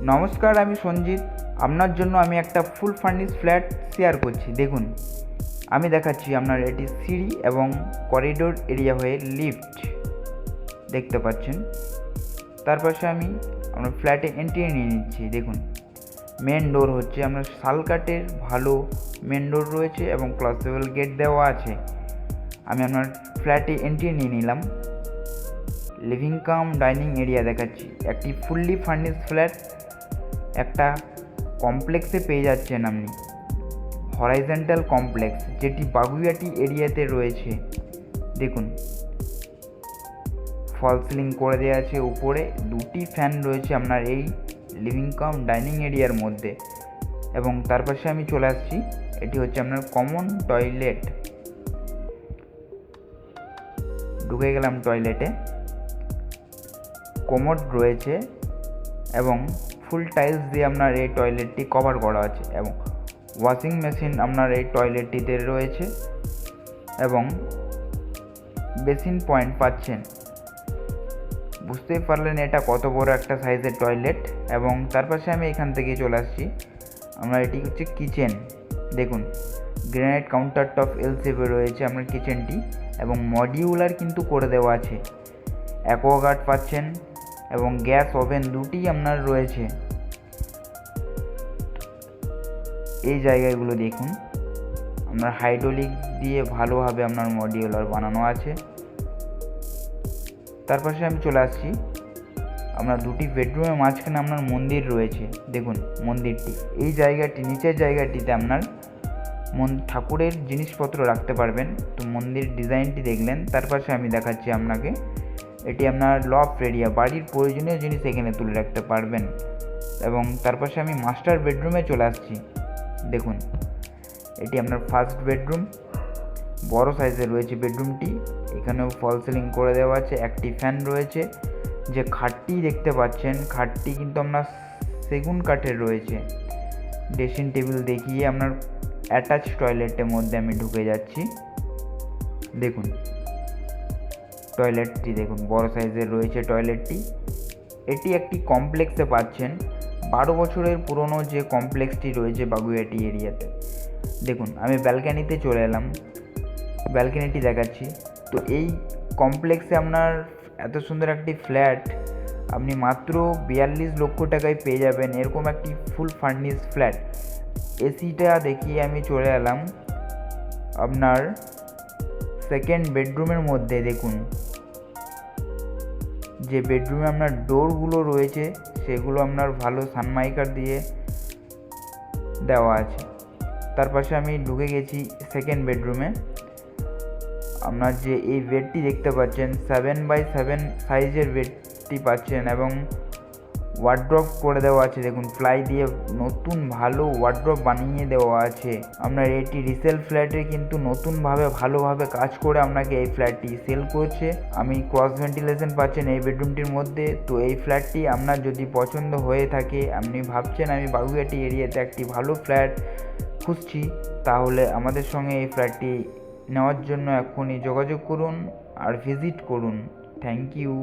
নমস্কার, আমি সঞ্জিত। আপনার জন্য আমি একটা ফুল ফার্নিশ ফ্ল্যাট শেয়ার করছি। দেখুন, আমি দেখাচ্ছি আপনার এটি সিঁড়ি এবং করিডোর এরিয়া হয়ে লিফট দেখতে পাচ্ছেন। তার পাশে আমি আপনার ফ্ল্যাটে এন্ট্রি নিয়ে নিচ্ছি। দেখুন, মেন ডোর হচ্ছে আপনার শালকাঠের ভালো মেন ডোর রয়েছে এবং ক্লসেবল গেট দেওয়া আছে। আমি আপনার ফ্ল্যাটে এন্ট্রি নিয়ে নিলাম। লিভিং কাম ডাইনিং এরিয়া দেখাচ্ছি। একটি ফুললি ফার্নিশ ফ্ল্যাট একটা কমপ্লেক্সে পেয়ে যাচ্ছেন আপনি, হরাইজন্টাল কমপ্লেক্স, যেটি বাগুইআটি এরিয়াতে রয়েছে। দেখুন, ফল সিলিং করে দেওয়া আছে, উপরে দুটি ফ্যান রয়েছে আপনার এই লিভিং কাম ডাইনিং এরিয়ার মধ্যে। এবং তার পাশে আমি চলে আসছি, এটি হচ্ছে আপনার কমন টয়লেট। ঢুকে গেলাম টয়লেটে। কোমোড রয়েছে এবং ফুল টাইলস দিয়ে আপনার এই টয়লেটটি কভার করা আছে এবং ওয়াশিং মেশিন আপনার এই টয়লেটটিতে রয়েছে এবং বেসিন পয়েন্ট পাচ্ছেন। বুঝতেই পারলেন এটা কত বড় একটা সাইজের টয়লেট। এবং তার পাশে আমি এখান থেকে চলে আসছি, আমরা এটি হচ্ছে কিচেন। দেখুন, গ্রানাইট কাউন্টার টপ এল শেপে রয়েছে আপনার কিচেনটি এবং মডিউলার কিন্তু করে দেওয়া আছে। অ্যাকোয়াগার্ড পাচ্ছেন এবং গ্যাস ওভেন দুটি আপনার রয়েছে। এই জায়গাগুলো দেখুন, আপনার হাইড্রোলিক দিয়ে ভালোভাবে আপনার মডিউলার বানানো আছে। তার পাশে আমি চলে আসছি, আপনার দুটি বেডরুমের মাঝখানে আপনার মন্দির রয়েছে। দেখুন মন্দিরটি, এই জায়গাটি নিচের জায়গাটিতে আপনার ঠাকুরের জিনিসপত্র রাখতে পারবেন। তো মন্দির ডিজাইনটি দেখলেন। তার পাশে আমি দেখাচ্ছি আপনাকে, এটি আপনার লফট এরিয়া, বাড়ির প্রয়োজনীয় জিনিস এখানে তুলে রাখতে পারবেন। এবং তার পাশে আমি মাস্টার বেডরুমে চলে আসছি। দেখুন, এটি আপনার ফার্স্ট বেডরুম, বড় সাইজের রয়েছে বেডরুমটি। এখানেও ফল সিলিং করে দেওয়া আছে, একটি ফ্যান রয়েছে। যে খাটটি দেখতে পাচ্ছেন, খাটটি কিন্তু আপনার সেগুন কাঠের রয়েছে। ড্রেসিং টেবিল দেখিয়ে আপনার অ্যাটাচ টয়লেটের মধ্যে আমি ঢুকে যাচ্ছি। দেখুন টয়লেটটি, দেখুন বড় সাইজের রয়েছে টয়লেটটি। এটি একটি কমপ্লেক্সে পাচ্ছেন, 12 বছরের পুরনো যে কমপ্লেক্সটি রয়েছে বাগুইআটি এরিয়াতে। দেখুন, আমি ব্যালকানিতে চলে এলাম, ব্যালকানিটি দেখাচ্ছি। তো এই কমপ্লেক্সে আপনার এত সুন্দর একটি ফ্ল্যাট আপনি মাত্র 42 লক্ষ টাকায় পেয়ে যাবেন, এরকম একটি ফুল ফার্নিশ ফ্ল্যাট। এসিটা দেখিয়ে আমি চলে এলাম আপনার সেকেন্ড বেডরুমের মধ্যে। দেখুন, যে বেডরুমে আপনার ডোরগুলো রয়েছে সেগুলো আপনার ভালো সানমাইকার দিয়ে দেওয়া আছে। তার পাশে আমি ঢুকে গেছি সেকেন্ড বেডরুমে। আপনার যে এই বেডটি দেখতে পাচ্ছেন, 7x7 সাইজের বেডটি পাচ্ছেন এবং ওয়ার্ড্রপ করে দেওয়া আছে। দেখুন, প্লাই দিয়ে নতুন ভালো ওয়ার্ড্রপ বানিয়ে দেওয়া আছে। আপনার এটি রিসেল ফ্ল্যাটে কিন্তু নতুনভাবে ভালোভাবে কাজ করে আপনাকে এই ফ্ল্যাটটি সেল করছে। আমি ক্রস ভেন্টিলেশন পাচ্ছেন এই বেডরুমটির মধ্যে। তো এই ফ্ল্যাটটি আপনার যদি পছন্দ হয়ে থাকে, আপনি ভাবছেন আমি বাগুইআটি এরিয়াতে একটি ভালো ফ্ল্যাট খুঁজছি, তাহলে আমাদের সঙ্গে এই ফ্ল্যাটটি নেওয়ার জন্য এখনই যোগাযোগ করুন আর ভিজিট করুন। Thank you.